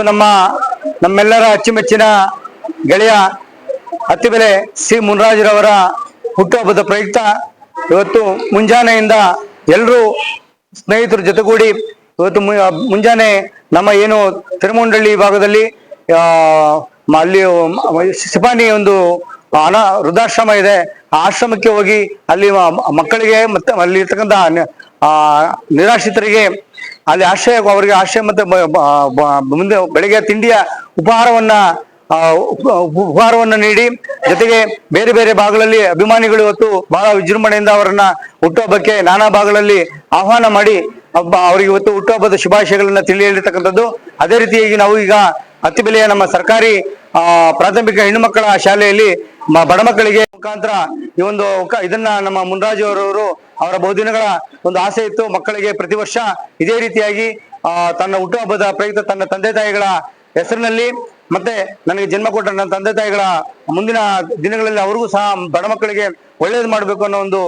ನಮ್ಮೆಲ್ಲರ ಅಚ್ಚುಮೆಚ್ಚಿನ ಗೆಳೆಯ ಅತ್ತಿಬೆಲೆ ಸಿ ಮುನ್ರಾಜ್ರವರ ಹುಟ್ಟುಹಬ್ಬದ ಪ್ರಯುಕ್ತ ಇವತ್ತು ಮುಂಜಾನೆಯಿಂದ ಎಲ್ಲರೂ ಸ್ನೇಹಿತರ ಜೊತೆಗೂಡಿ ಇವತ್ತು ಮುಂಜಾನೆ ನಮ್ಮ ಏನು ತಿರುಮುಂಡಳ್ಳಿ ಭಾಗದಲ್ಲಿ ಅಲ್ಲಿ ಸಿಪಾನಿ ಒಂದು ವೃದ್ಧಾಶ್ರಮ ಇದೆ. ಆ ಆಶ್ರಮಕ್ಕೆ ಹೋಗಿ ಅಲ್ಲಿ ಮಕ್ಕಳಿಗೆ ಮತ್ತೆ ಅಲ್ಲಿ ಇರ್ತಕ್ಕಂಥ ನಿರಾಶ್ರಿತರಿಗೆ ಅಲ್ಲಿ ಅವರಿಗೆ ಆಶ್ರಯ ಮತ್ತೆ ಮುಂದೆ ಬೆಳಿಗ್ಗೆ ತಿಂಡಿಯ ಉಪಹಾರವನ್ನ ನೀಡಿ, ಜೊತೆಗೆ ಬೇರೆ ಬೇರೆ ಭಾಗಗಳಲ್ಲಿ ಅಭಿಮಾನಿಗಳು ಇವತ್ತು ಬಹಳ ವಿಜೃಂಭಣೆಯಿಂದ ಅವರನ್ನ ಹುಟ್ಟುಹಬ್ಬಕ್ಕೆ ನಾನಾ ಭಾಗಗಳಲ್ಲಿ ಆಹ್ವಾನ ಮಾಡಿ ಅವರಿಗೆ ಇವತ್ತು ಹುಟ್ಟುಹಬ್ಬದ ಶುಭಾಶಯಗಳನ್ನ ಹೇಳಿರ್ತಕ್ಕಂಥದ್ದು. ಅದೇ ರೀತಿಯಾಗಿ ನಾವು ಈಗ ಅತ್ತಿಬೆಲೆಯ ನಮ್ಮ ಸರ್ಕಾರಿ ಪ್ರಾಥಮಿಕ ಹೆಣ್ಣು ಮಕ್ಕಳ ಶಾಲೆಯಲ್ಲಿ ಬಡ ಮಕ್ಕಳಿಗೆ ಮುಖಾಂತರ ಈ ಒಂದು ಇದನ್ನ ನಮ್ಮ ಮುನ್ರಾಜು ಅವರವರು ಅವರ ಬಹುದಿನಗಳ ಒಂದು ಆಸೆ ಇತ್ತು. ಮಕ್ಕಳಿಗೆ ಪ್ರತಿ ವರ್ಷ ಇದೇ ರೀತಿಯಾಗಿ ತನ್ನ ಹುಟ್ಟುಹಬ್ಬದ ಪ್ರಯುಕ್ತ ತನ್ನ ತಂದೆ ತಾಯಿಗಳ ಹೆಸರಿನಲ್ಲಿ ಮತ್ತೆ ನನಗೆ ಜನ್ಮ ಕೊಟ್ಟ ನನ್ನ ತಂದೆ ತಾಯಿಗಳ ಮುಂದಿನ ದಿನಗಳಲ್ಲಿ ಅವ್ರಿಗೂ ಸಹ ಬಡ ಮಕ್ಕಳಿಗೆ ಒಳ್ಳೇದು ಮಾಡಬೇಕು ಅನ್ನೋ ಒಂದು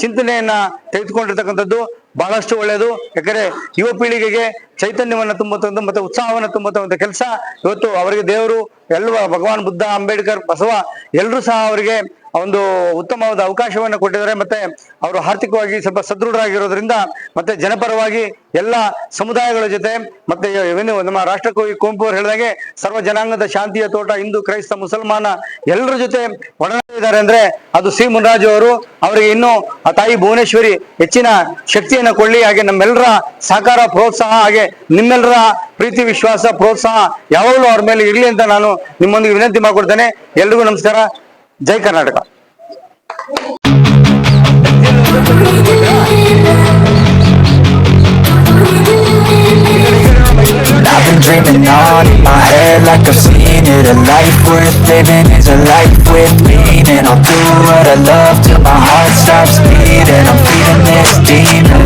ಚಿಂತನೆಯನ್ನ ತೆಗೆದುಕೊಂಡಿರ್ತಕ್ಕಂಥದ್ದು ಬಹಳಷ್ಟು ಒಳ್ಳೆಯದು. ಯಾಕಂದ್ರೆ ಯುವ ಪೀಳಿಗೆಗೆ ಚೈತನ್ಯವನ್ನ ತುಂಬುವಂತ ಮತ್ತೆ ಉತ್ಸಾಹವನ್ನ ತುಂಬುವಂತ ಕೆಲಸ ಇವತ್ತು ಅವರಿಗೆ ದೇವರು ಭಗವಾನ್ ಬುದ್ಧ, ಅಂಬೇಡ್ಕರ್, ಬಸವ ಎಲ್ಲರೂ ಸಹ ಅವರಿಗೆ ಒಂದು ಉತ್ತಮವಾದ ಅವಕಾಶವನ್ನ ಕೊಟ್ಟಿದ್ದಾರೆ. ಮತ್ತೆ ಅವರು ಆರ್ಥಿಕವಾಗಿ ಸ್ವಲ್ಪ ಸದೃಢರಾಗಿರೋದ್ರಿಂದ ಮತ್ತೆ ಜನಪರವಾಗಿ ಎಲ್ಲ ಸಮುದಾಯಗಳ ಜೊತೆ ಮತ್ತೆ ಏನು ನಮ್ಮ ರಾಷ್ಟ್ರಕವಿ ಕುವೆಂಪು ಅವರು ಹೇಳಿದಾಗೆ ಸರ್ವ ಜನಾಂಗದ ಶಾಂತಿಯ ತೋಟ, ಹಿಂದೂ, ಕ್ರೈಸ್ತ, ಮುಸಲ್ಮಾನ ಎಲ್ಲರ ಜೊತೆ ಒಡನಾಡಿದ್ದಾರೆ ಅಂದ್ರೆ ಅದು ಸಿ ಮುನ್ರಾಜು ಅವರು. ಅವರಿಗೆ ಇನ್ನೂ ಆ ತಾಯಿ ಭುವನೇಶ್ವರಿ ಹೆಚ್ಚಿನ ಶಕ್ತಿಯನ್ನ ಕೊಳ್ಳಿ, ಹಾಗೆ ನಮ್ಮೆಲ್ಲರ ಸಹಕಾರ, ಪ್ರೋತ್ಸಾಹ, ಹಾಗೆ ನಿಮ್ಮೆಲ್ಲರ ಪ್ರೀತಿ, ವಿಶ್ವಾಸ, ಪ್ರೋತ್ಸಾಹ ಯಾವಾಗಲೂ ಅವ್ರ ಮೇಲೆ ಇರಲಿ ಅಂತ ನಾನು ನಿಮ್ಮೊಂದಿಗೆ ವಿನಂತಿ ಮಾಡಿಕೊಡ್ತೇನೆ. ಎಲ್ರಿಗೂ ನಮಸ್ಕಾರ. ಜೈ Karnataka. I've been dreaming on in my head like I've seen it. A life worth living is a life with meaning. I'll do what I love till my heart stops beating. I'm feeding this demon.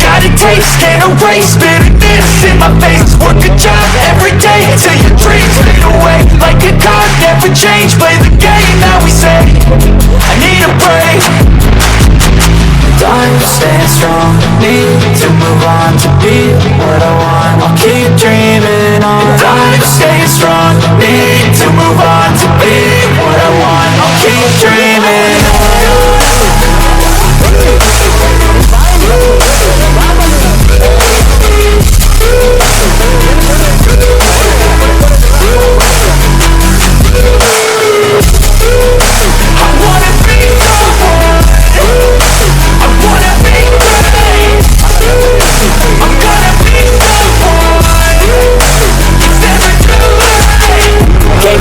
Got a taste, can't erase bitterness in my face. Work a job every day till your dreams fade away. Like a card, never change. Play the game that we say. I need a break. Time staying strong, need to move on to be what I want. I'll keep dreaming on. Time staying strong, need to move on to be what I want. I'll keep dreaming on.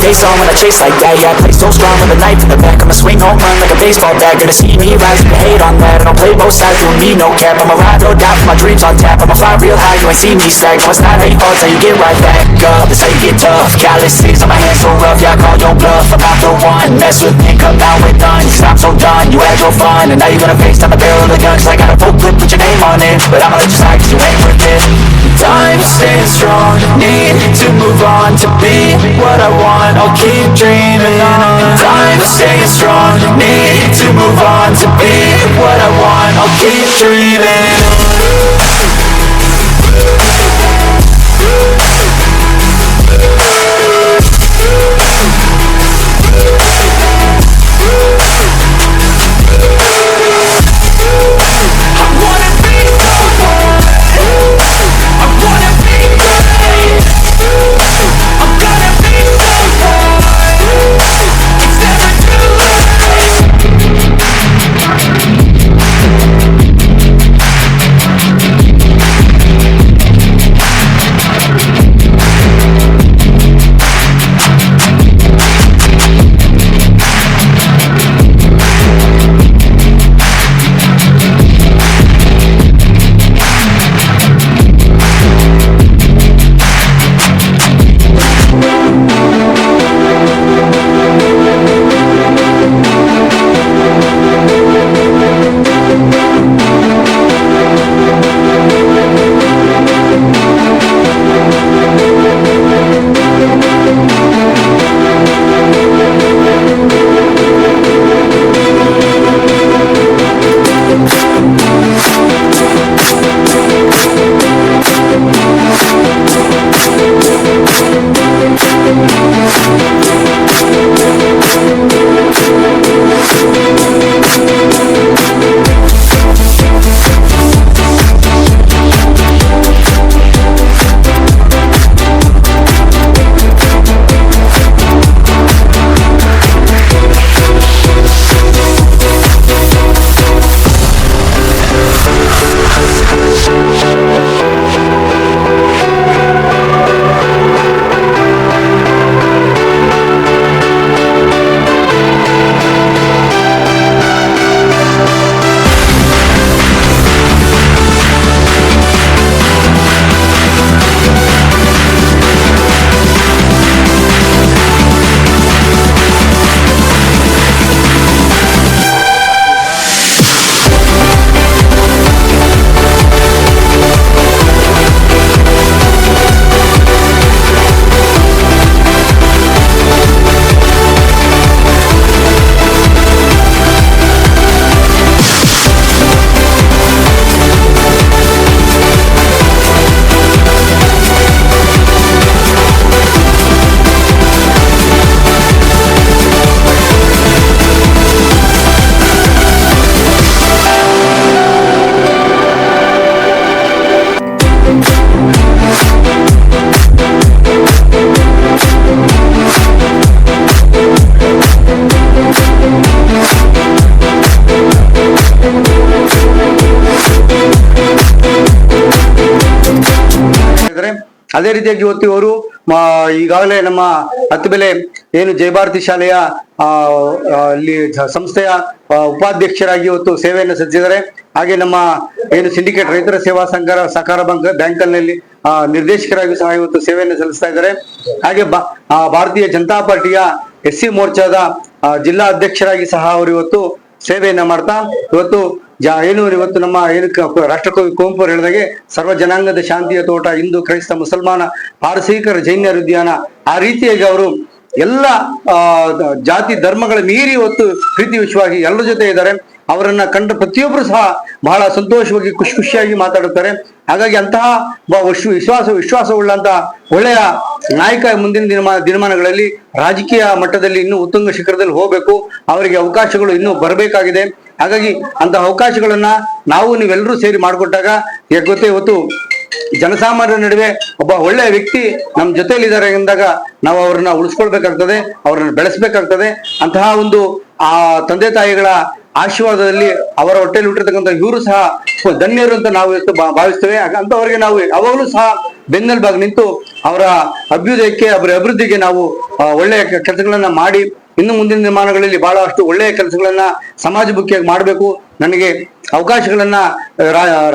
Face on when I chase like that, yeah, I play so strong with a knife in the back. I'ma swing home run like a baseball bat. Gonna see me rise, you can hate on that. I don't play both sides, doing me no cap. I'ma ride or die for my dreams on tap. I'ma fly real high, you ain't see me slack. No, it's not how you fall, it's how you get right back up. It's how you get tough. Calluses on my hands so rough, yeah, I call your bluff. I'm not the one, mess with me, come down, we're done. Cause I'm so done, you had your fun. And now you're gonna face down the barrel of the gun. Cause I got a full clip, put your name on it. But I'ma let you slide cause you ain't worth it. Time staying strong, need to move on to be what I want. I'll keep dreaming on. Time staying strong, need to move on to be what I want. I'll keep dreaming on. ಅದೇ ರೀತಿಯಾಗಿ ಇವತ್ತು ಇವರು ಈಗಾಗಲೇ ನಮ್ಮ ಹತ್ತುಬೆಲೆ ಏನು ಜಯಭಾರತಿ ಶಾಲೆಯ ಅಲ್ಲಿ ಸಂಸ್ಥೆಯ ಉಪಾಧ್ಯಕ್ಷರಾಗಿ ಇವತ್ತು ಸೇವೆಯನ್ನು ಸಲ್ಲಿಸಿದ್ದಾರೆ. ಹಾಗೆ ನಮ್ಮ ಏನು ಸಿಂಡಿಕೇಟ್ ರೈತರ ಸೇವಾ ಸಂಘ ಸಹಕಾರ ಬ್ಯಾಂಕ್ನಲ್ಲಿ ನಿರ್ದೇಶಕರಾಗಿ ಸಹ ಇವತ್ತು ಸೇವೆಯನ್ನು ಸಲ್ಲಿಸ್ತಾ ಇದ್ದಾರೆ. ಹಾಗೆ ಭಾರತೀಯ ಜನತಾ ಪಾರ್ಟಿಯ SC ಮೋರ್ಚಾದ ಜಿಲ್ಲಾ ಅಧ್ಯಕ್ಷರಾಗಿ ಸಹ ಅವರು ಇವತ್ತು ಸೇವೆಯನ್ನ ಮಾಡ್ತಾ ಇವತ್ತು ಇವತ್ತು ನಮ್ಮ ರಾಷ್ಟ್ರಕವಿ ಕುವೆಂಪು ಅವರು ಹೇಳಿದಾಗೆ ಸರ್ವ ಜನಾಂಗದ ಶಾಂತಿಯ ತೋಟ, ಹಿಂದೂ ಕ್ರೈಸ್ತ ಮುಸಲ್ಮಾನ ಪಾರಸೀಕರ ಜೈನ್ಯರ ಉದ್ಯಾನ, ಆ ರೀತಿಯಾಗಿ ಅವರು ಎಲ್ಲ ಜಾತಿ ಧರ್ಮಗಳ ಮೀರಿ ಇವತ್ತು ಪ್ರೀತಿ ವಿಶ್ವವಾಗಿ ಎಲ್ಲರ ಜೊತೆ ಇದ್ದಾರೆ. ಅವರನ್ನ ಕಂಡ ಪ್ರತಿಯೊಬ್ಬರು ಸಹ ಬಹಳ ಸಂತೋಷವಾಗಿ ಖುಷಿಯಾಗಿ ಮಾತಾಡುತ್ತಾರೆ. ಹಾಗಾಗಿ ಅಂತಹ ವಿಶ್ವಾಸವುಳ್ಳಂತ ಒಳ್ಳೆಯ ನಾಯಕ ಮುಂದಿನ ದಿನಮಾನಗಳಲ್ಲಿ ರಾಜಕೀಯ ಮಟ್ಟದಲ್ಲಿ ಇನ್ನೂ ಉತ್ತುಂಗ ಶಿಖರದಲ್ಲಿ ಹೋಗಬೇಕು. ಅವರಿಗೆ ಅವಕಾಶಗಳು ಇನ್ನೂ ಬರಬೇಕಾಗಿದೆ. ಹಾಗಾಗಿ ಅಂತಹ ಅವಕಾಶಗಳನ್ನ ನೀವೆಲ್ಲರೂ ಸೇರಿ ಮಾಡಿಕೊಟ್ಟಾಗ ಗೊತ್ತೇ ಇವತ್ತು ಜನಸಾಮಾನ್ಯರ ನಡುವೆ ಒಬ್ಬ ಒಳ್ಳೆಯ ವ್ಯಕ್ತಿ ನಮ್ಮ ಜೊತೆಯಲ್ಲಿದ್ದಾರೆ ಎಂದಾಗ ನಾವು ಅವ್ರನ್ನ ಉಳಿಸ್ಕೊಳ್ಬೇಕಾಗ್ತದೆ, ಅವ್ರನ್ನ ಬೆಳೆಸ್ಬೇಕಾಗ್ತದೆ. ಅಂತಹ ಒಂದು ತಂದೆ ತಾಯಿಗಳ ಆಶೀರ್ವಾದದಲ್ಲಿ ಅವರ ಹೊಟ್ಟೆಯಲ್ಲಿ ಹುಟ್ಟಿರ್ತಕ್ಕಂಥ ಇವರು ಸಹ ಧನ್ಯರು ಅಂತ ನಾವು ಭಾವಿಸ್ತೇವೆ. ಅಂತವರಿಗೆ ನಾವು ಯಾವಾಗಲೂ ಸಹ ಬೆನ್ನೆಲುಬಾಗಿ ನಿಂತು ಅವರ ಅಭ್ಯುದಯಕ್ಕೆ, ಅವರ ಅಭಿವೃದ್ಧಿಗೆ ನಾವು ಒಳ್ಳೆಯ ಕೆಲಸಗಳನ್ನ ಮಾಡಿ ಇನ್ನು ಮುಂದಿನ ದಿನಮಾನಗಳಲ್ಲಿ ಬಹಳಷ್ಟು ಒಳ್ಳೆಯ ಕೆಲಸಗಳನ್ನ ಸಮಾಜಮುಖಿಯಾಗಿ ಮಾಡಬೇಕು. ನನಗೆ ಅವಕಾಶಗಳನ್ನ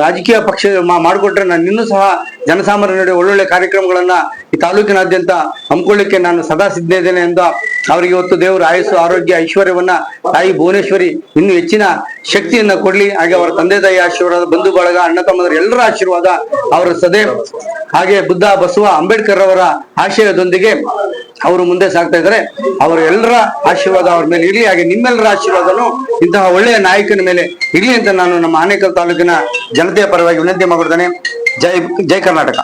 ರಾಜಕೀಯ ಪಕ್ಷ ಮಾಡಿಕೊಟ್ರೆ ನಾನು ಇನ್ನೂ ಸಹ ಜನಸಾಮಾನ್ಯರ ನಡುವೆ ಒಳ್ಳೊಳ್ಳೆ ಕಾರ್ಯಕ್ರಮಗಳನ್ನ ಈ ತಾಲೂಕಿನಾದ್ಯಂತ ಹಮ್ಮಿಕೊಳ್ಳಿಕ್ಕೆ ನಾನು ಸದಾ ಸಿದ್ಧನಿದ್ದೇನೆ ಎಂದು ಅವರಿಗೆ ಇವತ್ತು ದೇವರು ಆಯುಸ್ಸು, ಆರೋಗ್ಯ, ಐಶ್ವರ್ಯವನ್ನ ತಾಯಿ ಭುವನೇಶ್ವರಿ ಇನ್ನೂ ಹೆಚ್ಚಿನ ಶಕ್ತಿಯನ್ನ ಕೊಡ್ಲಿ. ಹಾಗೆ ಅವರ ತಂದೆ ತಾಯಿ ಆಶೀರ್ವಾದ, ಬಂಧು ಬಳಗ, ಅಣ್ಣ ತಮ್ಮದರ ಎಲ್ಲರ ಆಶೀರ್ವಾದ ಅವರ ಸದೆ, ಹಾಗೆ ಬುದ್ಧ, ಬಸವ, ಅಂಬೇಡ್ಕರ್ ಅವರ ಆಶಯದೊಂದಿಗೆ ಅವರು ಮುಂದೆ ಸಾಗ್ತಾ ಇದ್ದಾರೆ. ಅವರ ಎಲ್ಲರ ಆಶೀರ್ವಾದ ಅವ್ರ ಮೇಲೆ ಇರಲಿ. ಹಾಗೆ ನಿಮ್ಮೆಲ್ಲರ ಆಶೀರ್ವಾದನು ಇಂತಹ ಒಳ್ಳೆಯ ನಾಯಕನ ಮೇಲೆ ಇರಲಿ ಅಂತ ನಾನು ನಮ್ಮ ಆನೇಕಲ್ ತಾಲೂಕಿನ ಜನತೆಯ ಪರವಾಗಿ ವಿನಂತಿ ಮಾಡಿದ್ದೇನೆ. ಜೈ ಕರ್ನಾಟಕ.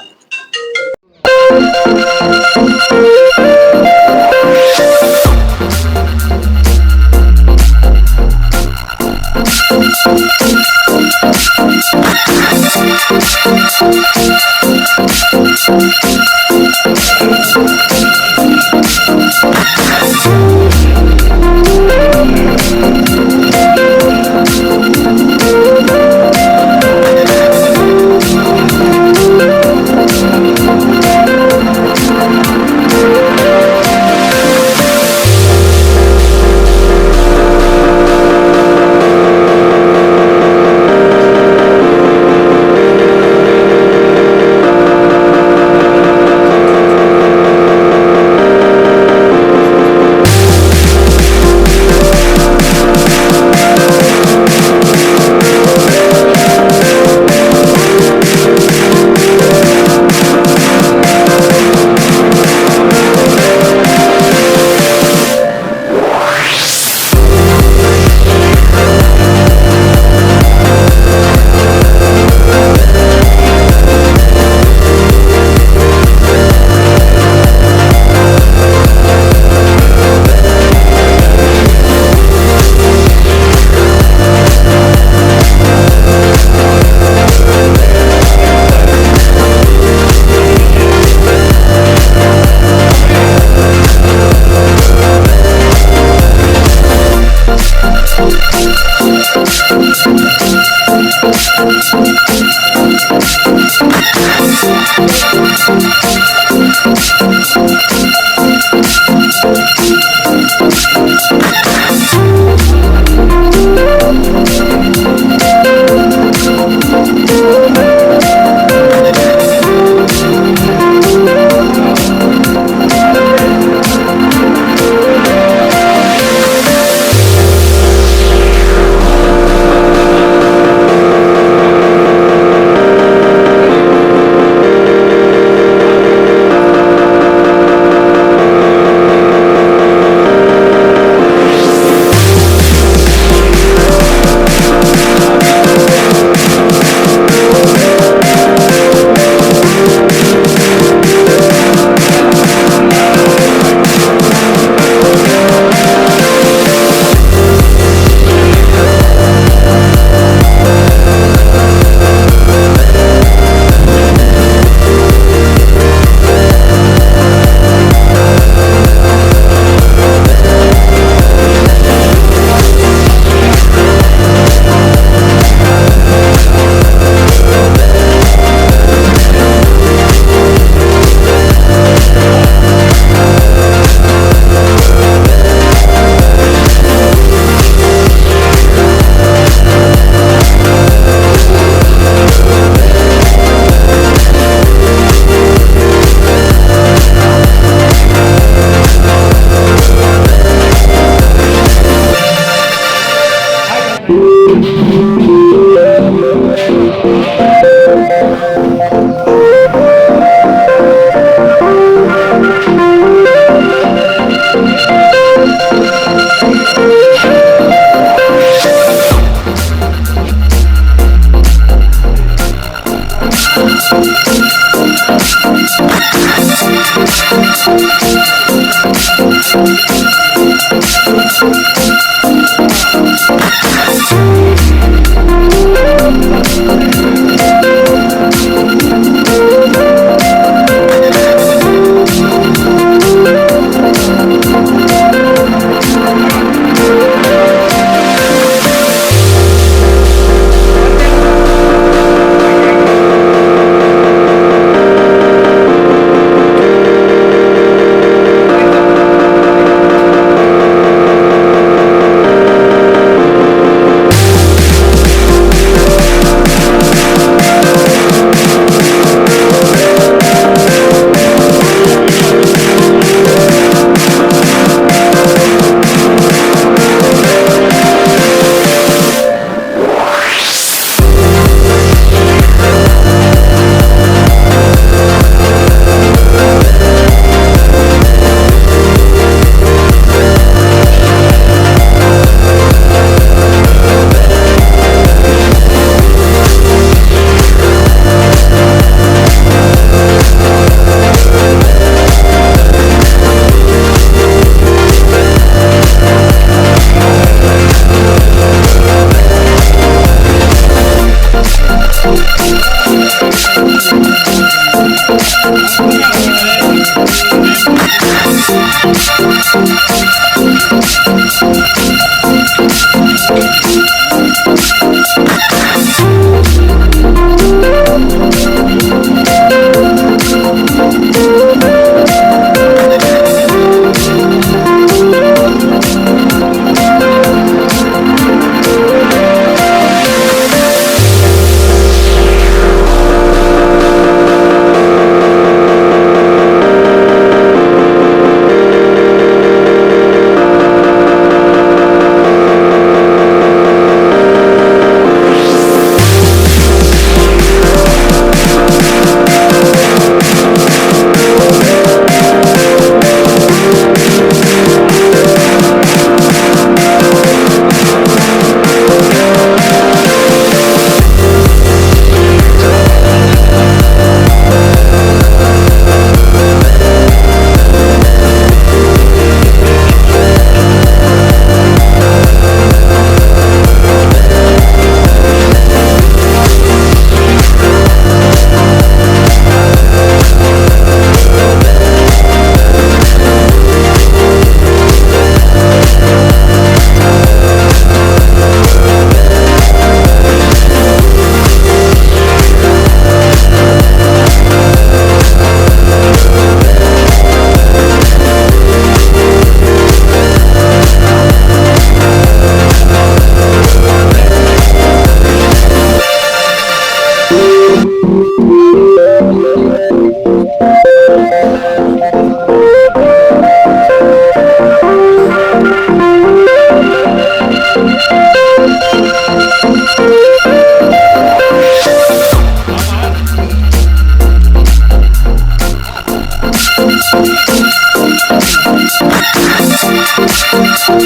ನಮ್ಮ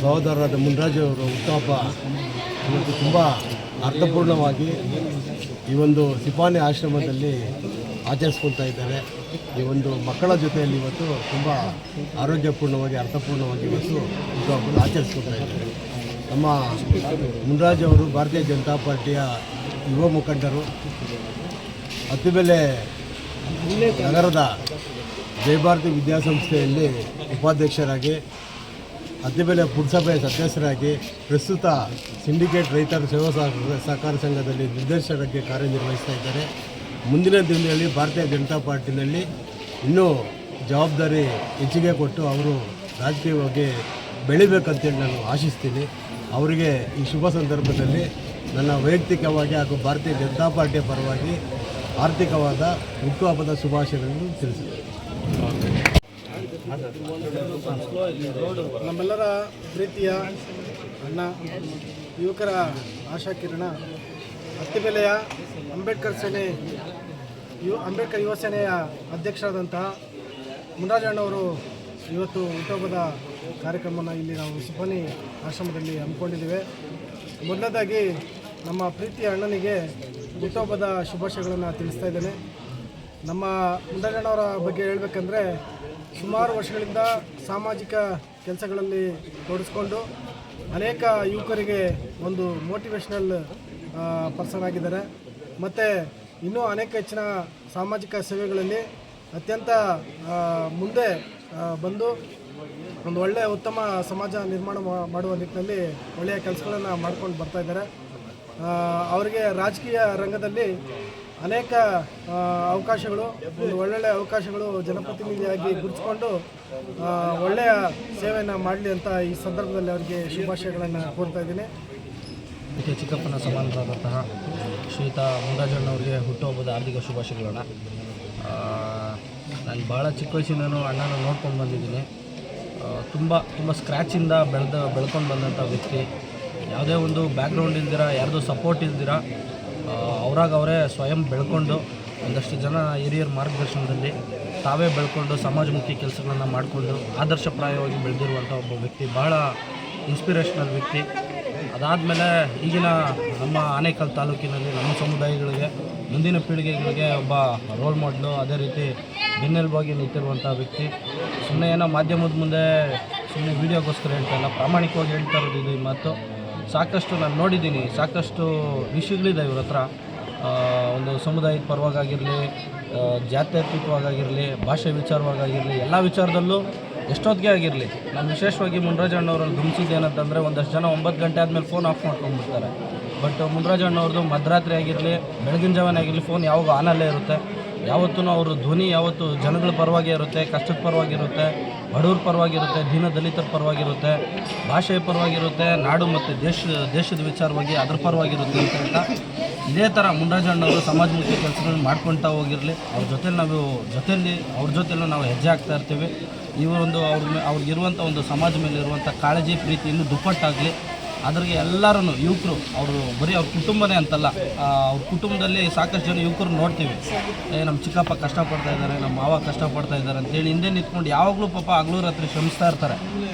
ಸಹೋದರರಾದ ಮುನ್ರಾಜು ಅವರ ಹುಟ್ಟುಹಬ್ಬ ಇವತ್ತು ತುಂಬ ಅರ್ಥಪೂರ್ಣವಾಗಿ ಈ ಒಂದು ಸಿಪಾನಿ ಆಶ್ರಮದಲ್ಲಿ ಆಚರಿಸ್ಕೊಳ್ತಾ ಇದ್ದಾರೆ. ಈ ಒಂದು ಮಕ್ಕಳ ಜೊತೆಯಲ್ಲಿ ಇವತ್ತು ತುಂಬ ಆರೋಗ್ಯಪೂರ್ಣವಾಗಿ ಅರ್ಥಪೂರ್ಣವಾಗಿ ಇವತ್ತು ಹುಟ್ಟುಹಬ್ಬನ ಆಚರಿಸ್ಕೊಳ್ತಾ ಇದ್ದಾರೆ. ನಮ್ಮ ಮುನ್ರಾಜು ಅವರು ಭಾರತೀಯ ಜನತಾ ಪಾರ್ಟಿಯ ಯುವ ಮುಖಂಡರು, ಅತ್ತಿಬೆಲೆ ನಗರದ ಜಯಭಾರತಿ ವಿದ್ಯಾಸಂಸ್ಥೆಯಲ್ಲಿ ಉಪಾಧ್ಯಕ್ಷರಾಗಿ, ಅತ್ತಿಬೆಲೆ ಪುರಸಭೆ ಸದಸ್ಯರಾಗಿ, ಪ್ರಸ್ತುತ ಸಿಂಡಿಕೇಟ್ ರೈತರ ಸೇವಾ ಸಹಕಾರ ಸಂಘದಲ್ಲಿ ನಿರ್ದೇಶಕರಾಗಿ ಕಾರ್ಯನಿರ್ವಹಿಸ್ತಾ ಇದ್ದಾರೆ. ಮುಂದಿನ ದಿನಗಳಲ್ಲಿ ಭಾರತೀಯ ಜನತಾ ಪಾರ್ಟಿನಲ್ಲಿ ಇನ್ನೂ ಜವಾಬ್ದಾರಿ ಹೆಚ್ಚಿಗೆ ಕೊಟ್ಟು ಅವರು ರಾಜಕೀಯವಾಗಿ ಬೆಳಿಬೇಕಂತೇಳಿ ನಾನು ಆಶಿಸ್ತೀನಿ. ಅವರಿಗೆ ಈ ಶುಭ ಸಂದರ್ಭದಲ್ಲಿ ನನ್ನ ವೈಯಕ್ತಿಕವಾಗಿ ಹಾಗೂ ಭಾರತೀಯ ಜನತಾ ಪಾರ್ಟಿಯ ಪರವಾಗಿ ಆರ್ಥಿಕವಾದ ಹುಟ್ಟುಹಬ್ಬದ ಶುಭಾಶಯಗಳನ್ನು ತಿಳಿಸಿದೆ. ನಮ್ಮೆಲ್ಲರ ಪ್ರೀತಿಯ ಅಣ್ಣ, ಯುವಕರ ಆಶಾಕಿರಣ, ಅತ್ತಿಬೆಲೆಯ ಅಂಬೇಡ್ಕರ್ ಯುವ ಸೇನೆಯ ಅಧ್ಯಕ್ಷರಾದಂತಹ ಮುನ್ರಾಜು ಅಣ್ಣವರು ಇವತ್ತು ಹುಟ್ಟುಹಬ್ಬದ ಕಾರ್ಯಕ್ರಮವನ್ನು ಇಲ್ಲಿ ನಾವು ಸಿಪಾನಿ ಆಶ್ರಮದಲ್ಲಿ ಹಮ್ಮಿಕೊಂಡಿದ್ದೇವೆ. ಮೊದಲನೇದಾಗಿ ನಮ್ಮ ಪ್ರೀತಿಯ ಅಣ್ಣನಿಗೆ ಹುಟ್ಟುಹಬ್ಬದ ಶುಭಾಶಯಗಳನ್ನು ತಿಳಿಸ್ತಾ ಇದ್ದೇನೆ. ನಮ್ಮ ಮುನ್ರಾಜು ಅಣ್ಣವರ ಬಗ್ಗೆ ಹೇಳಬೇಕಂದ್ರೆ ಸುಮಾರು ವರ್ಷಗಳಿಂದ ಸಾಮಾಜಿಕ ಕೆಲಸಗಳಲ್ಲಿ ತೊಡಗಿಸ್ಕೊಂಡು ಅನೇಕ ಯುವಕರಿಗೆ ಒಂದು ಮೋಟಿವೇಶ್ನಲ್ ಪರ್ಸನ್ ಆಗಿದ್ದಾರೆ. ಮತ್ತು ಇನ್ನೂ ಅನೇಕ ಹೆಚ್ಚಿನ ಸಾಮಾಜಿಕ ಸೇವೆಗಳಲ್ಲಿ ಅತ್ಯಂತ ಮುಂದೆ ಬಂದು ಒಂದು ಒಳ್ಳೆಯ ಉತ್ತಮ ಸಮಾಜ ನಿರ್ಮಾಣ ಮಾಡುವ ನಿಟ್ಟಿನಲ್ಲಿ ಒಳ್ಳೆಯ ಕೆಲಸಗಳನ್ನು ಮಾಡ್ಕೊಂಡು ಬರ್ತಾ ಇದ್ದಾರೆ. ಅವರಿಗೆ ರಾಜಕೀಯ ರಂಗದಲ್ಲಿ ಅನೇಕ ಅವಕಾಶಗಳು, ಒಂದು ಒಳ್ಳೊಳ್ಳೆಯ ಅವಕಾಶಗಳು ಜನಪ್ರತಿನಿಧಿಯಾಗಿ ಗುರುತಿಸ್ಕೊಂಡು ಒಳ್ಳೆಯ ಸೇವೆಯನ್ನು ಮಾಡಲಿ ಅಂತ ಈ ಸಂದರ್ಭದಲ್ಲಿ ಅವರಿಗೆ ಶುಭಾಶಯಗಳನ್ನು ಕೋರ್ತಾ ಇದ್ದೀನಿ. ಮತ್ತು ಚಿಕ್ಕಪ್ಪನ ಸಮಾನರಾದಂತಹ ಶ್ರೀಯುತ ಮುನ್ರಾಜಣ್ಣವ್ರಿಗೆ ಹುಟ್ಟುಹಬ್ಬದ ಹಾರ್ದಿಕ ಶುಭಾಶಯಗಳನ್ನ. ನಾನು ಭಾಳ ಚಿಕ್ಕ ವಯಸ್ಸಿಂದನೂ ಅಣ್ಣನ ನೋಡ್ಕೊಂಡು ಬಂದಿದ್ದೀನಿ. ತುಂಬ ಸ್ಕ್ರ್ಯಾಚಿಂದ ಬೆಳ್ಕೊಂಡು ಬಂದಂಥ ವ್ಯಕ್ತಿ. ಯಾವುದೇ ಒಂದು ಬ್ಯಾಕ್ಗ್ರೌಂಡ್ ಇಲ್ದಿರ, ಯಾರ್ದು ಸಪೋರ್ಟ್ ಇಲ್ದಿರ ಅವರಾಗ ಅವರೇ ಸ್ವಯಂ ಬೆಳ್ಕೊಂಡು ಒಂದಷ್ಟು ಜನ ಹಿರಿಯರ ಮಾರ್ಗದರ್ಶನದಲ್ಲಿ ತಾವೇ ಬೆಳ್ಕೊಂಡು ಸಮಾಜಮುಖಿ ಕೆಲಸಗಳನ್ನು ಮಾಡಿಕೊಂಡು ಆದರ್ಶಪ್ರಾಯವಾಗಿ ಬೆಳೆದಿರುವಂಥ ಒಬ್ಬ ವ್ಯಕ್ತಿ, ಭಾಳ ಇನ್ಸ್ಪಿರೇಷನಲ್ ವ್ಯಕ್ತಿ. ಅದಾದಮೇಲೆ ಈಗಿನ ನಮ್ಮ ಆನೇಕಲ್ ತಾಲೂಕಿನಲ್ಲಿ ನಮ್ಮ ಸಮುದಾಯಗಳಿಗೆ, ಮುಂದಿನ ಪೀಳಿಗೆಗಳಿಗೆ ಒಬ್ಬ ರೋಲ್ ಮಾಡಲು, ಅದೇ ರೀತಿ ಬೆನ್ನೆಲುಬಾಗಿ ನಿಂತಿರುವಂಥ ವ್ಯಕ್ತಿ. ಸುಮ್ಮನೆ ಏನೋ ಮಾಧ್ಯಮದ ಮುಂದೆ ಸುಮ್ಮನೆ ವೀಡಿಯೋಗೋಸ್ಕರ ಹೇಳ್ತಾ ಇಲ್ಲ, ಪ್ರಾಮಾಣಿಕವಾಗಿ ಹೇಳ್ತಾ ಇರೋದು ಇದು ಈ ಮಾತು. ಸಾಕಷ್ಟು ನಾನು ನೋಡಿದ್ದೀನಿ, ಸಾಕಷ್ಟು ವಿಷಯಗಳಿದೆ ಇವ್ರ ಹತ್ರ. ಒಂದು ಸಮುದಾಯದ ಪರವಾಗಿರಲಿ, ಜಾತ್ಯತೀತವಾಗಿರಲಿ, ಭಾಷೆ ವಿಚಾರವಾಗಿರಲಿ, ಎಲ್ಲ ವಿಚಾರದಲ್ಲೂ ಎಷ್ಟೊತ್ತಿಗೆ ಆಗಿರಲಿ. ನಾನು ವಿಶೇಷವಾಗಿ ಮುನ್ರಾಜು ಅಣ್ಣವ್ರಲ್ಲಿ ಗಮನಿಸಿದ್ದೇನಂತಂದರೆ, ಒಂದಷ್ಟು ಜನ 9 ಗಂಟೆ ಆದಮೇಲೆ ಫೋನ್ ಆಫ್ ಮಾಡ್ಕೊಂಡ್ಬಿಡ್ತಾರೆ. ಬಟ್ ಮುನ್ರಾಜು ಅಣ್ಣವ್ರದ್ದು ಮಧ್ಯರಾತ್ರಿ ಆಗಿರಲಿ, ಬೆಳಗಿನ ಜಾವನೇ ಆಗಿರಲಿ, ಫೋನ್ ಯಾವಾಗ ಆನಲ್ಲೇ ಇರುತ್ತೆ. ಯಾವತ್ತೂ ಅವ್ರ ಧ್ವನಿ ಯಾವತ್ತು ಜನಗಳ ಪರವಾಗಿ ಇರುತ್ತೆ, ಕಷ್ಟದ ಪರವಾಗಿರುತ್ತೆ, ಬಡವ್ರ ಪರವಾಗಿರುತ್ತೆ, ದೀನ ದಲಿತರ ಪರವಾಗಿರುತ್ತೆ, ಭಾಷೆಯ ಪರವಾಗಿರುತ್ತೆ, ನಾಡು ಮತ್ತು ದೇಶದ ವಿಚಾರವಾಗಿ ಅದ್ರ ಪರವಾಗಿರುತ್ತೆ ಅಂತ ಇದೇ ಥರ ಮುನ್ರಾಜು ಅಣ್ಣವರು ಸಮಾಜಮುಖಿ ಕೆಲಸಗಳನ್ನ ಮಾಡ್ಕೊಳ್ತಾ ಹೋಗಿರಲಿ. ಅವ್ರ ಜೊತೆಲೂ ನಾವು ಹೆಜ್ಜೆ ಆಗ್ತಾ ಇರ್ತೀವಿ. ಇವರೊಂದು ಅವ್ರಿಗಿರುವಂಥ ಒಂದು ಸಮಾಜ ಮೇಲೆ ಇರುವಂಥ ಕಾಳಜಿ, ಪ್ರೀತಿ ಇನ್ನೂ ದುಪ್ಪಟ್ಟಾಗಲಿ. ಅದ್ರಿಗೆ ಎಲ್ಲರೂ ಯುವಕರು, ಅವರು ಬರೀ ಅವ್ರ ಕುಟುಂಬನೇ ಅಂತಲ್ಲ, ಅವ್ರ ಕುಟುಂಬದಲ್ಲಿ ಸಾಕಷ್ಟು ಜನ ಯುವಕರು ನೋಡ್ತೀವಿ, ನಮ್ಮ ಚಿಕ್ಕಪ್ಪ ಕಷ್ಟಪಡ್ತಾ ಇದ್ದಾರೆ, ನಮ್ಮ ಮಾವ ಕಷ್ಟಪಡ್ತಾ ಇದ್ದಾರೆ ಅಂತೇಳಿ ಹಿಂದೆ ನಿಂತ್ಕೊಂಡು ಯಾವಾಗಲೂ ಪಾಪ ಹಗಲು ರಾತ್ರಿ ಶ್ರಮಿಸ್ತಾ ಇರ್ತಾರೆ.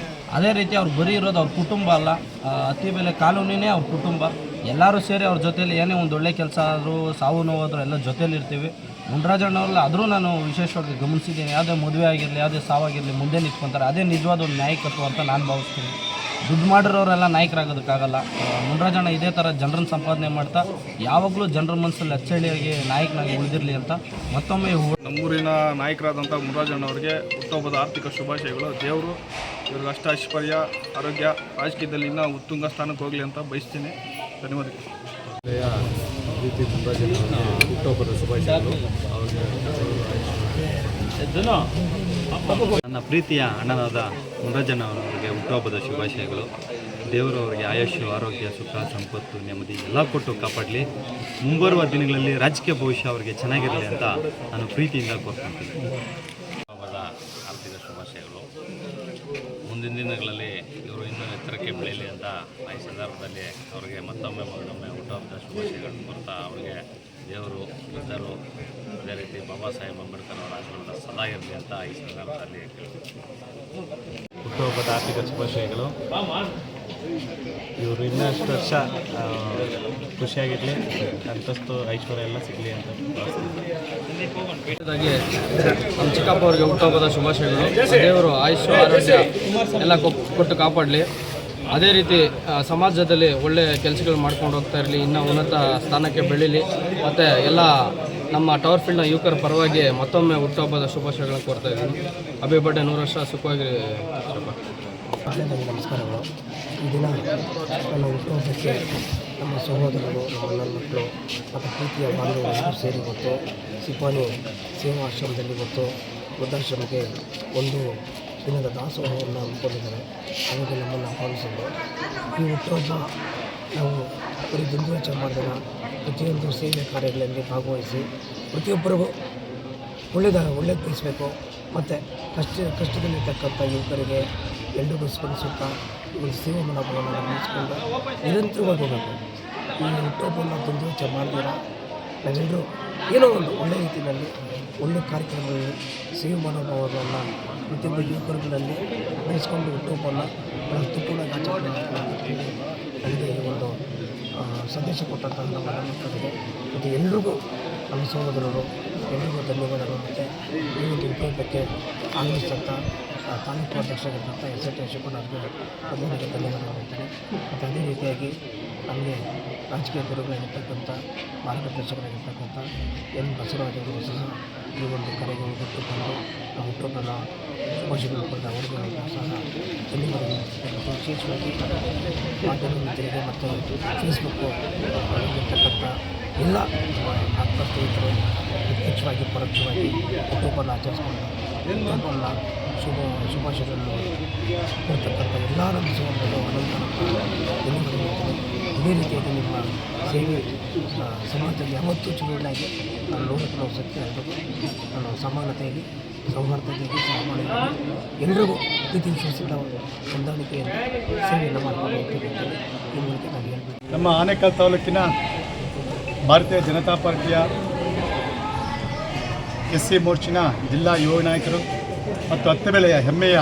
ಅದೇ ರೀತಿ ಅವ್ರು ಬರೀ ಇರೋದು ಅವ್ರ ಕುಟುಂಬ ಅಲ್ಲ, ಅತ್ತಿಬೆಲೆ ಕಾಲೋನಿನೇ ಅವ್ರ ಕುಟುಂಬ. ಎಲ್ಲರೂ ಸೇರಿ ಅವ್ರ ಜೊತೆಲಿ ಏನೇ ಒಂದು ಒಳ್ಳೆ ಕೆಲಸ ಆದರೂ, ಸಾವು ನೋವಾದರೂ ಎಲ್ಲ ಜೊತೇಲಿ ಇರ್ತೀವಿ. ಮುನ್ರಾಜು ಅಣ್ಣವ್ರಲ್ಲ ಆದರೂ ನಾನು ವಿಶೇಷವಾಗಿ ಗಮನಿಸಿದ್ದೀನಿ, ಯಾವುದೇ ಮದುವೆ ಆಗಿರಲಿ, ಯಾವುದೇ ಸಾವಾಗಿರಲಿ ಮುಂದೆ ನಿಂತ್ಕೊತಾರೆ. ಅದೇ ನಿಜವಾದ ಒಂದು ನಾಯಕತ್ವ ಅಂತ ನಾನು ಭಾವಿಸ್ತೀನಿ. ದುಡ್ಡು ಮಾಡಿರೋರೆಲ್ಲ ನಾಯಕರಾಗೋದಕ್ಕಾಗಲ್ಲ. ಮುನ್ರಾಜಣ್ಣ ಇದೇ ಥರ ಜನರನ್ನ ಸಂಪಾದನೆ ಮಾಡ್ತಾ ಯಾವಾಗಲೂ ಜನರ ಮನಸ್ಸಲ್ಲಿ ಅಚ್ಚಳಿಯಾಗಿ ನಾಯಕನಾಗಿ ಉಳಿದಿರಲಿ ಅಂತ ಮತ್ತೊಮ್ಮೆ ನಮ್ಮೂರಿನ ನಾಯಕರಾದಂಥ ಮುನ್ರಾಜಣ್ಣವರಿಗೆ ಹುಟ್ಟುಹಬ್ಬದ ಆರ್ಥಿಕ ಶುಭಾಶಯಗಳು. ದೇವರು ಇವ್ರಿಗೆ ಅಷ್ಟ ಐಶ್ವರ್ಯ, ಆರೋಗ್ಯ, ರಾಜಕೀಯದಲ್ಲಿ ಇನ್ನೂ ಉತ್ತುಂಗ ಸ್ಥಾನಕ್ಕೆ ಹೋಗಲಿ ಅಂತ ಬಯಸ್ತೀನಿ. ಧನ್ಯವಾದಗಳು. ಪ್ರೀತಿ ಮುನ್ರಾಜಣ್ಣ ಹುಟ್ಟುಹಬ್ಬದ ಶುಭಾಶಯಗಳು. ನನ್ನ ಪ್ರೀತಿಯ ಅಣ್ಣನಾದ ಮುನ್ರಾಜಣ್ಣ ಅವರಿಗೆ ಹುಟ್ಟುಹಬ್ಬದ ಶುಭಾಶಯಗಳು. ದೇವರು ಅವರಿಗೆ ಆಯುಷ್ಯ, ಆರೋಗ್ಯ, ಸುಖ, ಸಂಪತ್ತು, ನೆಮ್ಮದಿ ಎಲ್ಲ ಕೊಟ್ಟು ಕಾಪಾಡಲಿ. ಮುಂಬರುವ ದಿನಗಳಲ್ಲಿ ರಾಜಕೀಯ ಭವಿಷ್ಯ ಅವರಿಗೆ ಚೆನ್ನಾಗಿರಲಿ ಅಂತ ನಾನು ಪ್ರೀತಿಯಿಂದ ಕೋರ್ಕೊಳ್ತೀನಿ. ಹುಟ್ಟುಹಬ್ಬದ ಆರ್ಥಿಕ ಶುಭಾಶಯಗಳು. ಮುಂದಿನ ದಿನಗಳಲ್ಲಿ ಇವರು ಇನ್ನೂ ಎತ್ತರಕ್ಕೆ ಬೆಳೀಲಿ ಅಂತ ಈ ಸಂದರ್ಭದಲ್ಲಿ ಅವರಿಗೆ ಮತ್ತೊಮ್ಮೆ ಹುಟ್ಟುಹಬ್ಬದ ಶುಭಾಶಯಗಳು ಕೊಡ್ತಾ ಅವರಿಗೆ ದೇವರು ಇದ್ದರು, ಅದೇ ರೀತಿ ಬಾಬಾ ಸಾಹೇಬ್ ಅಂಬೇಡ್ಕರ್ ಅವರ ಆಶೀರ್ವಾದ ಸದಾ ಇರಲಿ ಅಂತ ಈ ಸಂದರ್ಭದಲ್ಲಿ ಹುಟ್ಟುಹಬ್ಬದ ಆರ್ಥಿಕ ಶುಭಾಶಯಗಳು. ಇವರು ಇನ್ನಷ್ಟು ವರ್ಷ ಖುಷಿಯಾಗಿರಲಿ, ಅಂತಸ್ತು, ಐಶ್ವರ್ಯ ಎಲ್ಲ ಸಿಗಲಿ ಅಂತ ಹಾಗೆ ನಮ್ಮ ಚಿಕ್ಕಪ್ಪ ಅವರಿಗೆ ಹುಟ್ಟುಹಬ್ಬದ ಶುಭಾಶಯಗಳು. ದೇವರು ಆಯುಷ್ಯ, ಆರೋಗ್ಯ ಎಲ್ಲ ಕೊಟ್ಟು ಕಾಪಾಡಲಿ. ಅದೇ ರೀತಿ ಸಮಾಜದಲ್ಲಿ ಒಳ್ಳೆಯ ಕೆಲಸಗಳು ಮಾಡ್ಕೊಂಡು ಹೋಗ್ತಾ ಇರಲಿ, ಇನ್ನೂ ಉನ್ನತ ಸ್ಥಾನಕ್ಕೆ ಬೆಳೀಲಿ. ಮತ್ತು ಎಲ್ಲ ನಮ್ಮ ಟವರ್ ಫೀಲ್ಡ್ನ ಯುವಕರ ಪರವಾಗಿ ಮತ್ತೊಮ್ಮೆ ಹುಟ್ಟುಹಬ್ಬದ ಶುಭಾಶಯಗಳನ್ನು ಕೋರ್ತಾ ಇದ್ದೀನಿ. ಹ್ಯಾಪಿ ಬರ್ಡೇ, 100 ವರ್ಷ ಸುಖವಾಗಿ. ನಮಸ್ಕಾರಗಳು. ಈ ದಿನ ನನ್ನ ಹುಟ್ಟುಹಬ್ಬಕ್ಕೆ ನಮ್ಮ ಸಹೋದರರು, ನಮ್ಮ ಅಣ್ಣನ ಮಕ್ಕಳು ಮತ್ತು ಪ್ರೀತಿಯ ಬಾಂಧವರು ಸೇರಿ ಇವತ್ತು ಸಿಪಾನಿ ಸೇವಾ ಆಶ್ರಮದಲ್ಲಿ ಇವತ್ತು ವೃದ್ಧಾಶ್ರಮಕ್ಕೆ ಒಂದು ದಿನದ ದಾಸೋಹವನ್ನು ಹಮ್ಮಿಕೊಂಡಿದ್ದಾರೆ. ಹಾಗಾಗಿ ನಮ್ಮನ್ನು ಆಹ್ವಾನಿಸಿದ್ರು. ಈ ಹುಟ್ಟುಹಬ್ಬ ನಾವು ಬರೀ ದುಂದುವೆಚ್ಚ ಮಾಡಿದಾಗ ಪ್ರತಿಯೊಂದು ಸೇವೆ ಕಾರ್ಯಗಳಲ್ಲಿ ಭಾಗವಹಿಸಿ ಪ್ರತಿಯೊಬ್ಬರಿಗೂ ಒಳ್ಳೆಯದು ಬಯಸಬೇಕು. ಮತ್ತು ಕಷ್ಟದಲ್ಲಿರ್ತಕ್ಕಂಥ ಯುವಕರಿಗೆ ಎಲ್ರಿಗೂ ಸ್ಪಂದಿಸುತ್ತಾ ಒಂದು ಸೇವಾ ಮನೋಭಾವವನ್ನು ಗಮನಿಸಿಕೊಂಡು ನಿರಂತರವಾಗಿ ಹೋಗಬೇಕು. ಈ ಹುಟ್ಟುಹಬ್ಬವನ್ನು ದುಂದುವೆಚ್ಚ ಮಾಡಿದಿರ ನಾವೆಲ್ಲರೂ ಏನೋ ಒಂದು ಒಳ್ಳೆಯ ರೀತಿಯಲ್ಲಿ ಒಳ್ಳೆಯ ಕಾರ್ಯಕ್ರಮಗಳಲ್ಲಿ ಸೇವಾ ಮನೋಭಾವವನ್ನು ಪ್ರತಿಯೊಬ್ಬ ಯುವಕರುಗಳಲ್ಲಿ ಬೆಳೆಸ್ಕೊಂಡು ಹುಟ್ಟುಹಬ್ಬವನ್ನು ತುಪ್ಪಳಾಗಿ ಆಚರಣೆ ಮಾಡ್ತೀವಿ. ನನಗೆ ಈ ಒಂದು ಸಂದೇಶ ಕೊಟ್ಟಂಥ ನಮ್ಮ ಮಕ್ಕಳಿಗೆ ಮತ್ತು ಎಲ್ರಿಗೂ ನಮ್ಮ ಸಹೋದರರು ಎಲ್ರಿಗೂ ಧನ್ಯವಾದಗಳು. ಮತ್ತು ಈ ಒಂದು ಹುಟ್ಟುಹಬ್ಬಕ್ಕೆ ಆಗಮಿಸಿದಂಥ ತಾಲೂಕು ಅಧ್ಯಕ್ಷರಾಗಿದ್ದಂಥ ST ಶಿವಕುಮಾರ್ಗೆ ಮೊದಲಿಗೆ ಧನ್ಯವಾದಗಳು ಹೇಳ್ತೀನಿ. ಮತ್ತು ಅದೇ ರೀತಿಯಾಗಿ ನಮಗೆ ರಾಜಕೀಯ ಗುರುಗಳಾಗಿರ್ತಕ್ಕಂಥ ಮಾರ್ಗದರ್ಶಕರಾಗಿರ್ತಕ್ಕಂಥ ಎನ್ ಬಸವರಾಜ್ ಅವರು ಸಹ ಈ ಒಂದು ಕರೆಗೆ ಹುಟ್ಟುಕೊಂಡು ನಾವು ಹುಟ್ಟುಹಬ್ಬನ ಶುಭಾಶಯಗಳು ಕೊಡ್ತಾ ಅವ್ರಿಗೂ ಸಹ ಧನ್ಯವಾದಗಳು. ವಿಶೇಷವಾಗಿ ಮಾಧ್ಯಮ ಮಿತ್ರರಿಗೆ ಮತ್ತು ಫೇಸ್ಬುಕ್ಕು ಇರ್ತಕ್ಕಂಥ ಎಲ್ಲ ಆತ್ಮ ಸ್ನೇಹಿತರು ಪ್ರತ್ಯಕ್ಷವಾಗಿ ಪರೋಕ್ಷವಾಗಿ ಹುಟ್ಟುಹಬ್ಬನ ಆಚರಿಸಿಕೊಂಡು ಹುಟ್ಟುಹಬ್ಬನ ಶುಭಾಶಯಗಳನ್ನು ಕೊಡ್ತಕ್ಕಂಥ ಎಲ್ಲ ನಮ್ಮ ಸಹೋದರರು ಧನ್ಯವಾದಗಳು. ಇದೇ ರೀತಿಯಾಗಿ ನಿಮ್ಮ ಸೇವೆ ಸಮಾಜದಲ್ಲಿ ಯಾವತ್ತೂ ಚುನಾವಣೆಯಾಗಿ ನಾನು ನೋಡೋಕ್ಕೆ ನಾವು ಸತ್ಯ ಇರಬೇಕು. ನಾನು ಸಮಾನತೆಯಾಗಿ, ಸೌಹಾರ್ದತೆಯಾಗಿ, ಸಹಬಾಳ್ವೆಯಾಗಿ ಎಲ್ರಿಗೂ ಪ್ರೀತಿ ವಿಶ್ವಾಸದ ಹೊಂದಾಣಿಕೆಯನ್ನು ಸೇವೆಯನ್ನು ಮಾಡ್ಕೊಂಡು ಹೋಗ್ತೀವಿ ಅಂತೇಳಿ ಈ ಮೂಲಕ ನಾನು ಹೇಳ್ಬೇಕು. ನಮ್ಮ ಆನೇಕಲ್ ತಾಲೂಕಿನ ಭಾರತೀಯ ಜನತಾ ಪಾರ್ಟಿಯ SC ಮೋರ್ಚಿನ ಜಿಲ್ಲಾ ಯುವ ನಾಯಕರು ಮತ್ತು ಅತ್ತೆಬೆಲೆಯ ಹೆಮ್ಮೆಯ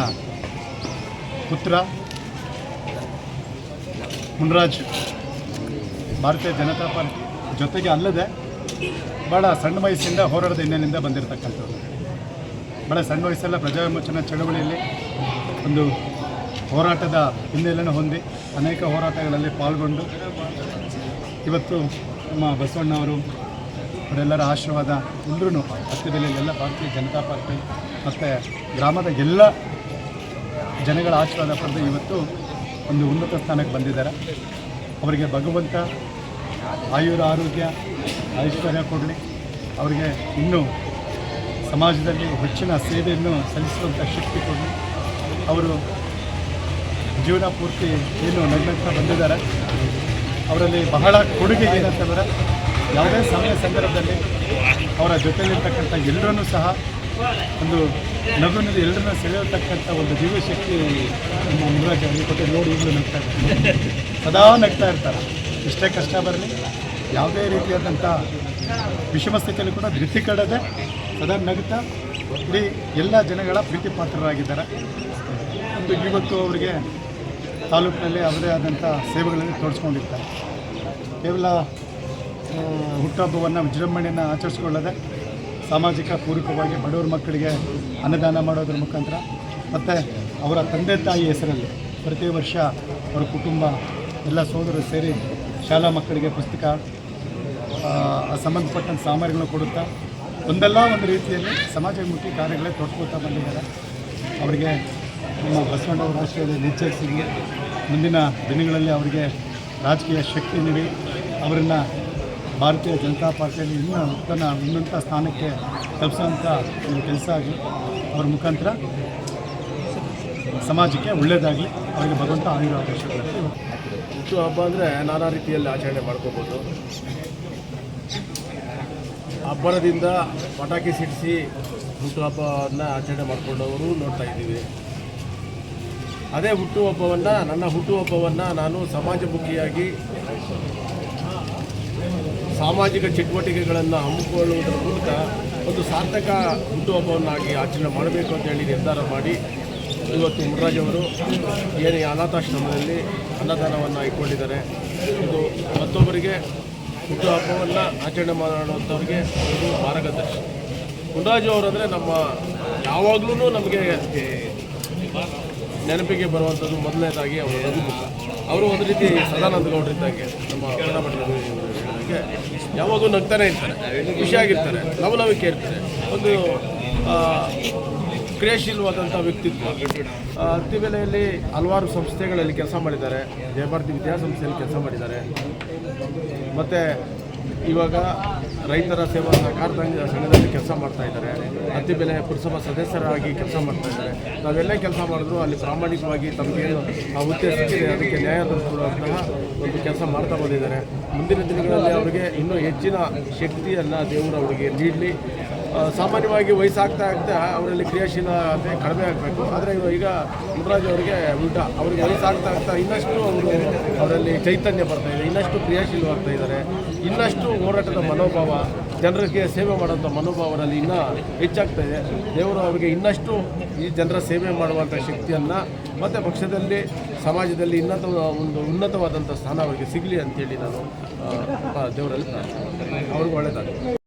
ಪುತ್ರ ಮುನ್ರಾಜ್ ಭಾರತೀಯ ಜನತಾ ಪಾರ್ಟಿ ಜೊತೆಗೆ ಅಲ್ಲದೆ ಭಾಳ ಸಣ್ಣ ವಯಸ್ಸಿಂದ ಹೋರಾಟದ ಹಿನ್ನೆಲೆಯಿಂದ ಬಂದಿರತಕ್ಕಂಥವ್ರು. ಭಾಳ ಸಣ್ಣ ವಯಸ್ಸೆಲ್ಲ ಪ್ರಜಾವಿಮೋಚನಾ ಚಳವಳಿಯಲ್ಲಿ ಒಂದು ಹೋರಾಟದ ಹಿನ್ನೆಲೆಯನ್ನು ಹೊಂದಿ ಅನೇಕ ಹೋರಾಟಗಳಲ್ಲಿ ಪಾಲ್ಗೊಂಡು ಇವತ್ತು ನಮ್ಮ ಬಸವಣ್ಣವರು ಅವರೆಲ್ಲರ ಆಶೀರ್ವಾದ ಎಲ್ಲರೂ ಅತ್ತೆಬೆಲೆಯಲ್ಲೆಲ್ಲ ಭಾರತೀಯ ಜನತಾ ಪಾರ್ಟಿ ಮತ್ತು ಗ್ರಾಮದ ಎಲ್ಲ ಜನಗಳ ಆಶೀರ್ವಾದ ಪಡೆದು ಇವತ್ತು ಒಂದು ಉನ್ನತ ಸ್ಥಾನಕ್ಕೆ ಬಂದಿದ್ದಾರೆ. ಅವರಿಗೆ ಭಗವಂತ ಆಯುರ, ಆರೋಗ್ಯ, ಐಶ್ವರ್ಯ ಕೊಡಲಿ. ಅವರಿಗೆ ಇನ್ನೂ ಸಮಾಜದಲ್ಲಿ ಹೆಚ್ಚಿನ ಸೇವೆಯನ್ನು ಸಲ್ಲಿಸುವಂಥ ಶಕ್ತಿ ಕೊಡಲಿ. ಅವರು ಜೀವನ ಪೂರ್ತಿ ಏನು ನಗ್ನಗ್ತಾ ಬಂದಿದ್ದಾರೆ. ಅವರಲ್ಲಿ ಬಹಳ ಕೊಡುಗೆ ಏನಂತಂದರೆ ಯಾವುದೇ ಸಮಯ ಸಂದರ್ಭದಲ್ಲಿ ಅವರ ಜೊತೆಯಲ್ಲಿರ್ತಕ್ಕಂಥ ಎಲ್ಲರನ್ನೂ ಸಹ ಒಂದು ನಗುನಲ್ಲಿ ಎಲ್ಲರನ್ನ ಸೆಳೆಯತಕ್ಕಂಥ ಒಂದು ಜೀವಶಕ್ತಿ ನಮ್ಮ ಮುನ್ರಾಜ್ ಅವರಿಗೆ ಕೊಟ್ಟು ನೋಡಿ ಈಗಲೂ ನಗ್ತಾ ಇರ್ತಾರೆ, ಸದಾ ನಗ್ತಾ ಇರ್ತಾರೆ. ಎಷ್ಟೇ ಕಷ್ಟ ಬರಲಿ, ಯಾವುದೇ ರೀತಿಯಾದಂಥ ವಿಷಮ ಸ್ಥಿತಿಯಲ್ಲಿ ಕೂಡ ಧೃತಿಕಡದೆ ಸದಾ ನಗ್ತಾ ಇಡೀ ಎಲ್ಲ ಜನಗಳ ಪ್ರೀತಿ ಪಾತ್ರರಾಗಿದ್ದಾರೆ. ಒಂದು ಇವತ್ತು ಅವರಿಗೆ ತಾಲೂಕಿನಲ್ಲಿ ಅವರದೇ ಆದಂಥ ಸೇವೆಗಳಲ್ಲಿ ತೋರಿಸ್ಕೊಂಡಿರ್ತಾರೆ. ಕೇವಲ ಹುಟ್ಟುಹಬ್ಬವನ್ನು ವಿಜೃಂಭಣೆಯನ್ನು ಆಚರಿಸ್ಕೊಳ್ಳದೆ ಸಾಮಾಜಿಕ ಪೂರಕವಾಗಿ ಬಡವರ ಮಕ್ಕಳಿಗೆ ಅನ್ನದಾನ ಮಾಡೋದ್ರ ಮುಖಾಂತರ ಮತ್ತು ಅವರ ತಂದೆ ತಾಯಿ ಹೆಸರಲ್ಲಿ ಪ್ರತಿ ವರ್ಷ ಅವರ ಕುಟುಂಬ ಎಲ್ಲ ಸೋದರರು ಸೇರಿ ಶಾಲಾ ಮಕ್ಕಳಿಗೆ ಪುಸ್ತಕ ಸಂಬಂಧಪಟ್ಟಂಥ ಸಾಮಗ್ರಿಗಳನ್ನು ಕೊಡುತ್ತಾ ಒಂದಲ್ಲ ಒಂದು ರೀತಿಯಲ್ಲಿ ಸಮಾಜಮುಖಿ ಕಾರ್ಯಗಳೇ ತೊಡ್ಕೊಳ್ತಾ ಬಂದಿದ್ದಾರೆ. ಅವರಿಗೆ ನಮ್ಮ ಬಸವಣ್ಣವರ ರಾಷ್ಟ್ರೀಯದಲ್ಲಿ ನಿಶ್ಚಯಿಸಿ ಮುಂದಿನ ದಿನಗಳಲ್ಲಿ ಅವರಿಗೆ ರಾಜಕೀಯ ಶಕ್ತಿ ನೀಡಿ ಅವರನ್ನು ಭಾರತೀಯ ಜನತಾ ಪಾರ್ಟಿಯಲ್ಲಿ ಇನ್ನೂ ಉನ್ನತ ಸ್ಥಾನಕ್ಕೆ ತಲುಪಿಸೋಂಥ ಒಂದು ಕೆಲಸ ಆಗಲಿ, ಅವ್ರ ಮುಖಾಂತರ ಸಮಾಜಕ್ಕೆ ಒಳ್ಳೆಯದಾಗಲಿ, ಅವರಿಗೆ ಭಗವಂತ ಆಯುರಾದೇಶಗಳು. ಹುಟ್ಟು ಹಬ್ಬ ಅಂದರೆ ನಾನಾ ರೀತಿಯಲ್ಲಿ ಆಚರಣೆ ಮಾಡ್ಕೋಬೋದು. ಹಬ್ಬರದಿಂದ ಪಟಾಕಿ ಸಿಡಿಸಿ ಹುಟ್ಟುಹಬ್ಬವನ್ನು ಆಚರಣೆ ಮಾಡಿಕೊಂಡವರು ನೋಡ್ತಾ ಇದ್ದೀವಿ. ಅದೇ ಹುಟ್ಟುಹಬ್ಬವನ್ನು, ನನ್ನ ಹುಟ್ಟುಹಬ್ಬವನ್ನು ನಾನು ಸಮಾಜಮುಖಿಯಾಗಿ ಸಾಮಾಜಿಕ ಚಟುವಟಿಕೆಗಳನ್ನು ಹಮ್ಮಿಕೊಳ್ಳುವುದರ ಮೂಲಕ ಒಂದು ಸಾರ್ಥಕ ಹುಟ್ಟುಹಬ್ಬವನ್ನಾಗಿ ಆಚರಣೆ ಮಾಡಬೇಕು ಅಂತೇಳಿ ನಿರ್ಧಾರ ಮಾಡಿ ಇವತ್ತು ಮುನ್ರಾಜವರು ಏನು ಈ ಅನಾಥಾಶ್ರಮದಲ್ಲಿ ಅನ್ನದಾನವನ್ನು ಇಟ್ಕೊಂಡಿದ್ದಾರೆ. ಇದು ಮತ್ತೊಬ್ಬರಿಗೆ ಹುಟ್ಟುಹಬ್ಬವನ್ನು ಆಚರಣೆ ಮಾಡುವಂಥವ್ರಿಗೆ ಒಂದು ಮಾರ್ಗದರ್ಶಿ. ಮುನ್ರಾಜು ಅವರಂದರೆ ನಮ್ಮ ಯಾವಾಗಲೂ ನಮಗೆ ನೆನಪಿಗೆ ಬರುವಂಥದ್ದು ಮೊದಲನೇದಾಗಿ ಅವರು ರಘುಮುಖ. ಅವರು ಒಂದು ರೀತಿ ಸದಾನಂದ ಗೌಡರಿದ್ದಾಗೆ, ನಮ್ಮ ಕನ್ನಡ ಯಾವಾಗೂ ನಗ್ತಾನೆ ಇರ್ತಾರೆ, ಖುಷಿಯಾಗಿರ್ತಾರೆ, ಲವಲವಿಕೆ ಇರ್ತಾರೆ. ಒಂದು ಕ್ರಿಯಾಶೀಲವಾದಂಥ ವ್ಯಕ್ತಿತ್ವ. ಅತ್ತಿಬೆಲೆಯಲ್ಲಿ ಹಲವಾರು ಸಂಸ್ಥೆಗಳಲ್ಲಿ ಕೆಲಸ ಮಾಡಿದ್ದಾರೆ. ಜಯಭಾರತಿ ವಿದ್ಯಾಸಂಸ್ಥೆಯಲ್ಲಿ ಕೆಲಸ ಮಾಡಿದ್ದಾರೆ. ಮತ್ತು ಇವಾಗ ರೈತರ ಸೇವಾ ಸಹಕಾರ ಸಂಘದಲ್ಲಿ ಕೆಲಸ ಮಾಡ್ತಾ ಇದ್ದಾರೆ. ಅತ್ತಿಬೆಲೆ ಪುರಸಭಾ ಸದಸ್ಯರಾಗಿ ಕೆಲಸ ಮಾಡ್ತಾ ಇದ್ದಾರೆ. ನಾವೆಲ್ಲ ಕೆಲಸ ಮಾಡಿದ್ರು ಅಲ್ಲಿ ಪ್ರಾಮಾಣಿಕವಾಗಿ ತಮಗೇನು ಆ ಹುದ್ದೆ ಸಿಕ್ಕಿದೆ ಅದಕ್ಕೆ ನ್ಯಾಯ ತಂದುಕೊಡುವಂತಹ ಒಂದು ಕೆಲಸ ಮಾಡ್ತಾ ಬಂದಿದ್ದಾರೆ. ಮುಂದಿನ ದಿನಗಳಲ್ಲಿ ಅವರಿಗೆ ಇನ್ನೂ ಹೆಚ್ಚಿನ ಶಕ್ತಿಯನ್ನು ದೇವರು ಅವರಿಗೆ ನೀಡಲಿ. ಸಾಮಾನ್ಯವಾಗಿ ವಯಸ್ಸಾಗ್ತಾ ಅವರಲ್ಲಿ ಕ್ರಿಯಾಶೀಲತೆ ಕಡಿಮೆ ಆಗಬೇಕು. ಆದರೆ ಈಗ ಮುನ್ರಾಜು ಅವರಿಗೆ ಉಲ್ಟಾ, ಅವರಿಗೆ ವಯಸ್ಸಾಗ್ತಾ ಇನ್ನಷ್ಟು ಅವರಲ್ಲಿ ಚೈತನ್ಯ ಬರ್ತಾಯಿದೆ, ಇನ್ನಷ್ಟು ಕ್ರಿಯಾಶೀಲವಾಗ್ತಾ ಇದ್ದಾರೆ, ಇನ್ನಷ್ಟು ಹೋರಾಟದ ಮನೋಭಾವ, ಜನರಿಗೆ ಸೇವೆ ಮಾಡೋಂಥ ಮನೋಭಾವ ಅವರಲ್ಲಿ ಇನ್ನೂ ಹೆಚ್ಚಾಗ್ತಾ ಇದೆ. ದೇವರು ಅವರಿಗೆ ಇನ್ನಷ್ಟು ಈ ಜನರ ಸೇವೆ ಮಾಡುವಂಥ ಶಕ್ತಿಯನ್ನು ಮತ್ತು ಪಕ್ಷದಲ್ಲಿ ಸಮಾಜದಲ್ಲಿ ಉನ್ನತವಾದಂಥ ಸ್ಥಾನ ಅವರಿಗೆ ಸಿಗಲಿ ಅಂತೇಳಿ ನಾನು ದೇವರಲ್ಲಿ ಪ್ರಾರ್ಥನೆ. ಅವ್ರಿಗೆ ಒಳ್ಳೆಯದಾಗಲಿ.